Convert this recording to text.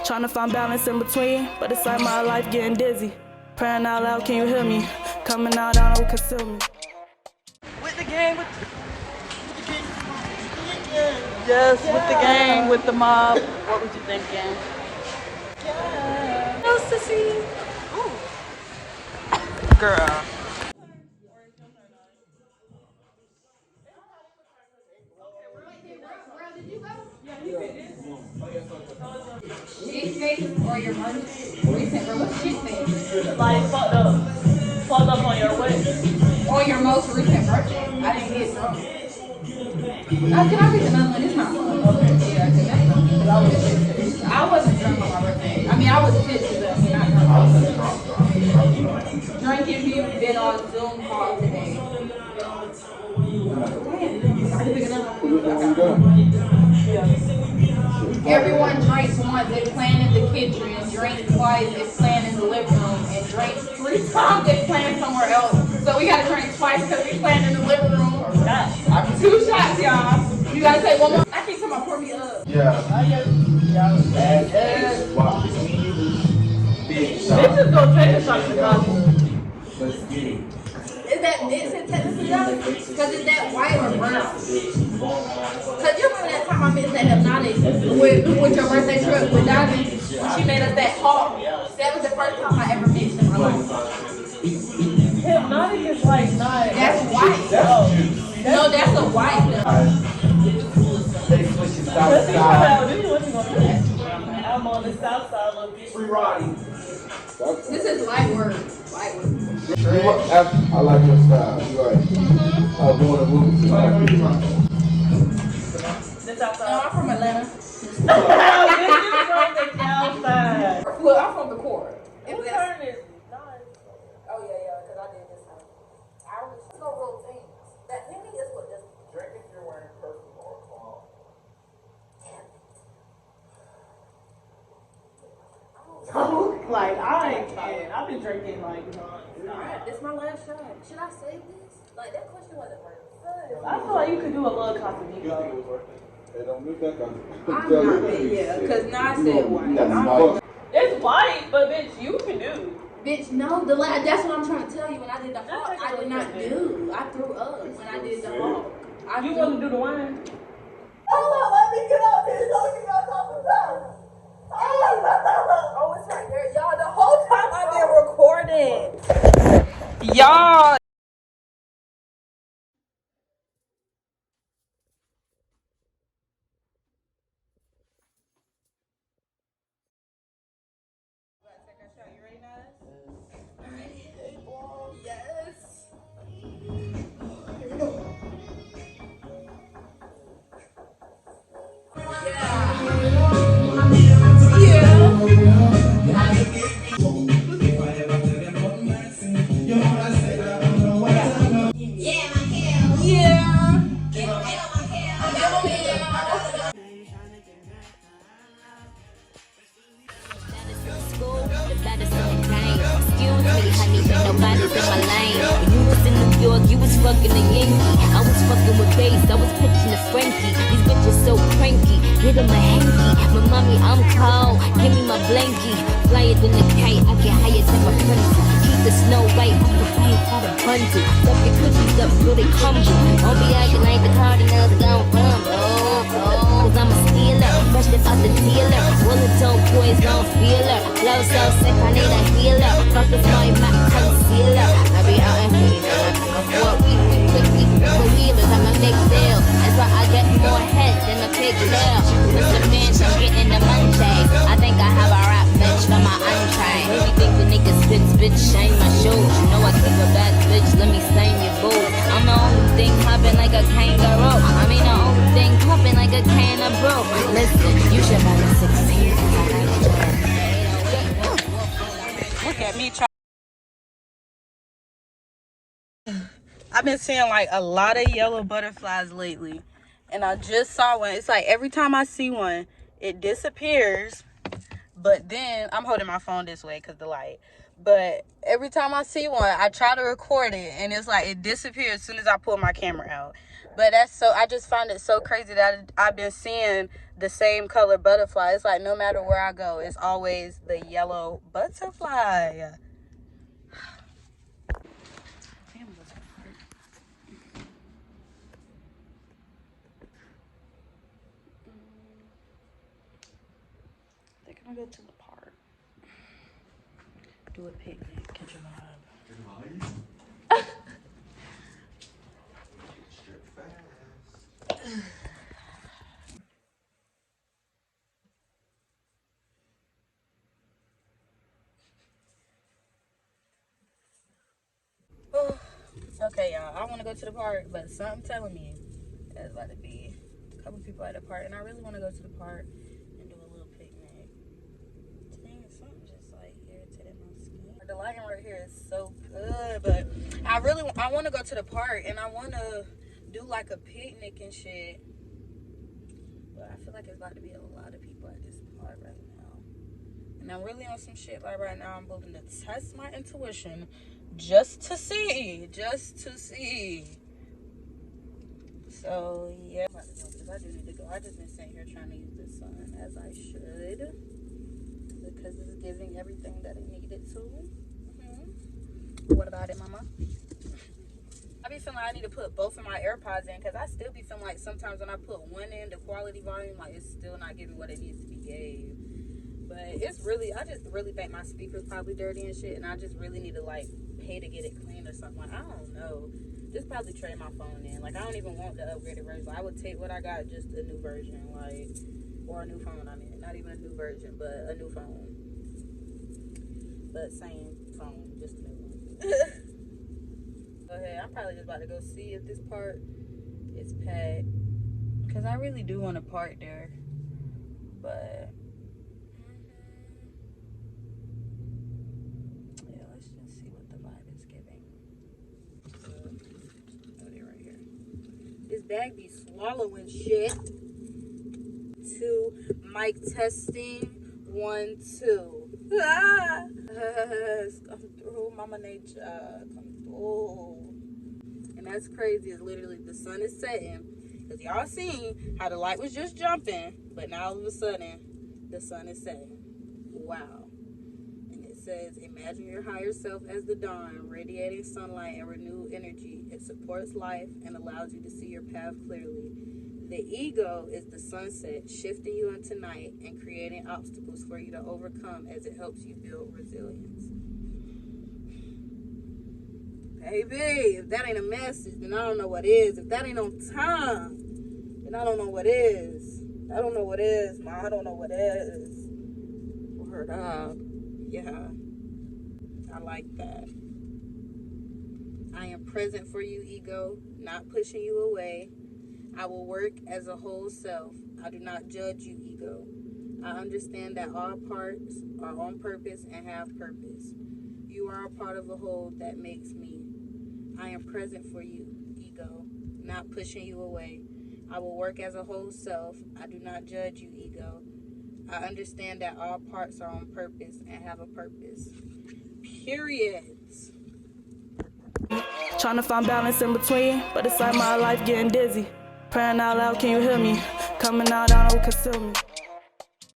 Trying to find balance in between, but it's like my life getting dizzy. Praying out loud, can you hear me? Coming out, I don't consume me. With the game, yes, with the gang, with the mob. What would you think, gang? No, sissy. Ooh. Girl. Shit face or your recent shit face? Like, fucked up on your way. Or your most recent birthday? I didn't get drunk. Can I pick another one? It's not fun. Okay, yeah, because I wasn't drunk on my birthday. I mean, I was pissed, but not drunk. I was drunk if you've been on Zoom call today. Damn, I can pick another one. Everyone drinks once, they plan in the kitchen, and drinks twice, they plan in the living room, and drinks 3 times, they plan somewhere else. So we gotta drink twice because we plan in the living room. 2 shots, y'all. You gotta say one more. I keep talking about pour me up. Yeah. Bitches gonna take a shot to the coffee. Let's get it. Is it technically yellow? Because it's that white or brown? Because you remember that time I missed that hypnotic with your birthday trip with Dottie? She made us that hawk. That was the first time I ever mixed in my life. Hypnotic is like not. That's white. No, that's a white. They switch it south side. I'm on the south side a little bit. Free riding. This is light work. Light work. I like your style. You right. I was going to move to The south No, side. I'm from Atlanta. This is from the south side. Well, I'm from the core. Who turned this? Oh, yeah, because I did this time. There's no real things. That maybe is what this. Drink if you're wearing purple or cloth. Like, I can't. I've been drinking like Alright, this is my last shot. Should I save this? Like, that question wasn't worth it. I feel like you could do a little Casamigo. They don't look that I'm not, yeah, because Nas said white. It's white, but bitch, you can do. Bitch, no, that's what I'm trying to tell you. When I did the hawk, I did not do. I threw up when I did the hawk. You want to do the wine? Let me get up here so you guys talk about. Oh, it's right there, y'all. The whole time I've been recording. Y'all. Nobody's in my lane. When you was in New York, you was fucking a Yankee. I was fucking with bass, I was pitching a Frankie. These bitches so cranky, hit them a hanky. My mommy, I'm cold, give me my blankie. Flyer than a kite, I get higher than my pencil. Keep the snow white, I'm the fight for the bundle. Stuff your cookies up so they crumble. Don't be acting like the Cardinals gon' rumble. Cause I'm a stealer, fresh out the dealer. All the dope boys don't feel her. Flow so sick, I need a healer. Fuck is my Mac concealer. I be out in here, I'm 4 weeks, quickly, believers, I'm a big deal. That's why I get more head than a big tail. Mr. Minch, I'm getting the munchie. I think I have a rap bitch for my untrained. Really think the nigga spits, bitch, shame my shoes. You know I keep a bad bitch, let me stain your boots. I'm the only thing hopping like a kangaroo. I mean the only thing popping like a can of brew. Listen, you should buy a 16. Look at me try. I've been seeing like a lot of yellow butterflies lately, and I just saw one. It's like every time I see one, it disappears, but then I'm holding my phone this way because the light. But every time I see one, I try to record it, and it's like it disappears as soon as I pull my camera out. But that's so, I just find it so crazy that I've been seeing the same color butterfly. It's like no matter where I go, it's always the yellow butterfly. They're gonna go to the park. Do a picnic, catch a vibe. Okay, y'all, I want to go to the park, but something telling me there's about to be a couple people at the park, and I really want to go to the park and do a little picnic. Dang, something just like irritated my skin. The lighting right here is so good, but I want to go to the park, and I want to do like a picnic and shit, but I feel like it's about to be a lot of people at this park right now, and I'm really on some shit like right now. I'm willing to test my intuition just to see. So yeah, because I do need to go. I just been sitting here trying to use the sun as I should, because it's giving everything that it needed to. What about it, mama? I be feeling like I need to put both of my AirPods in, because I still be feeling like sometimes when I put one in, the quality volume, like it's still not giving what it needs to be gave. But it's really, I just really think my speaker's probably dirty and shit, and I just really need to like pay to get it clean or something. Like, I don't know. Just probably trade my phone in. Like, I don't even want the upgraded version. I would take what I got, just a new version, like, or a new phone. I mean, not even a new version, but a new phone. But same phone, just a new one. Go ahead. I'm probably just about to go see if this part is packed, because I really do want to park there, but bag be swallowing shit. 2 mic testing. 1 2. Come through, mama nature. Come through. And that's crazy. It's literally the sun is setting, because y'all seen how the light was just jumping, but now all of a sudden the sun is setting. Wow. Says, imagine your higher self as the dawn, radiating sunlight and renewed energy. It supports life and allows you to see your path clearly. The ego is the sunset, shifting you into night and creating obstacles for you to overcome as it helps you build resilience. Baby, if that ain't a message, then I don't know what is. If that ain't on time, then I don't know what is. I don't know what is, ma. I don't know what is. Word up. Yeah, I like that. I am present for you, ego, not pushing you away. I will work as a whole self. I do not judge you, ego. I understand that all parts are on purpose and have purpose. You are a part of a whole that makes me. I am present for you, ego, not pushing you away. I will work as a whole self. I do not judge you, ego. I understand that all parts are on purpose and have a purpose. Period. Trying to find balance in between, but it's like my life getting dizzy. Praying out loud, can you hear me? Coming out, I don't consume me.